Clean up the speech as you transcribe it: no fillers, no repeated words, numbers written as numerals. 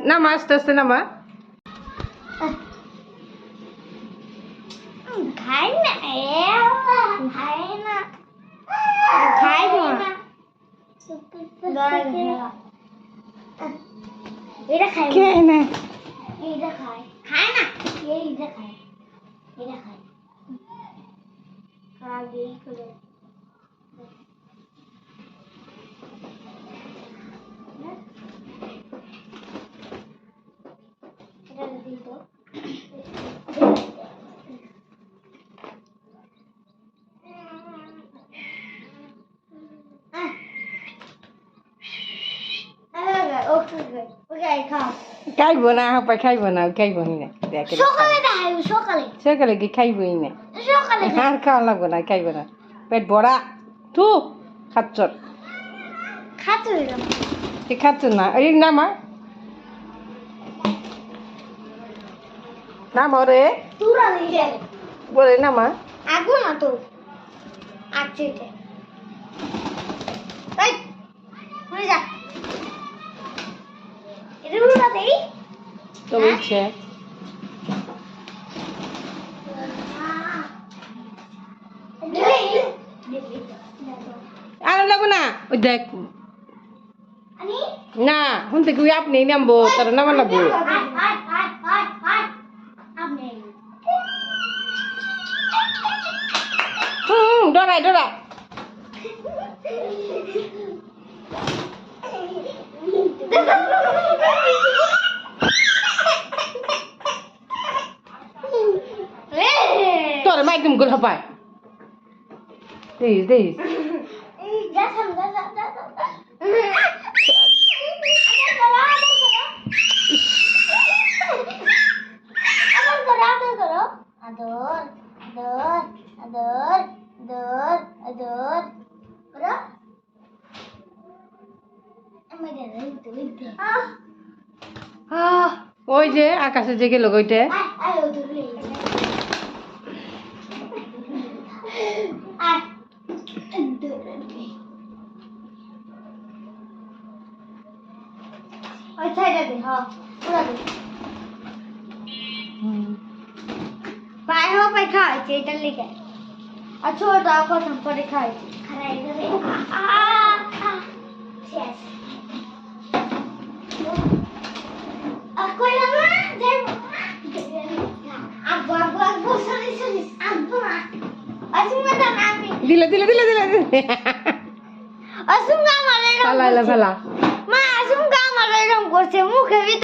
নামা আস্তে আস্তে নামা। খাই না খাই না খাই না এটা খাই কে না এটা খাই খাই না এইটা খাই এটা খাই আগে করে এটা দিই তো খাইব না হাপাই খাইব না খাইবই না সকালে দেখাই সকালে সকালে কি খাইবই না সকালে আর খাওয়া লাগবো না খাইব না পেট ভরা থু খাচ্ছর খাতে খাচ্ছ না এই নামা নামা রে তুরা দিলে বলে নামা আগো না তো আছে এই হয়ে যা এটা উড়া দেই তো বলছে আর লাগবো না ওই দেখ ani না হুন থেকে আপনি নামবো তার নামা লাগবো আপনি ডরাই ডরাই তোর মাইকম গুল হপায় দিস দিস যা সাম যা ador ador ador ador ador bro আমি দেই তুই ওই যে আকাশে যে গেল ওইটা আই ও তুই আই ওই সাইডে দে হ্যাঁ পুরো দে পায়ে হওয়া পায়ে খাওয়াইছে এটার লিগে আর ছোটটাও কথা পরে খাওয়াইছে খারাই দেবে শেষ আর কইলাম না যাই আব্বু আব্বু আব্বু সরি সরি আব্বু আসুন না আমি দিলে দিলে দিলে দিলে আসুন না আমার এরকম ফেলা ফেলা মা আসুন না আমার এরকম করছে মুখে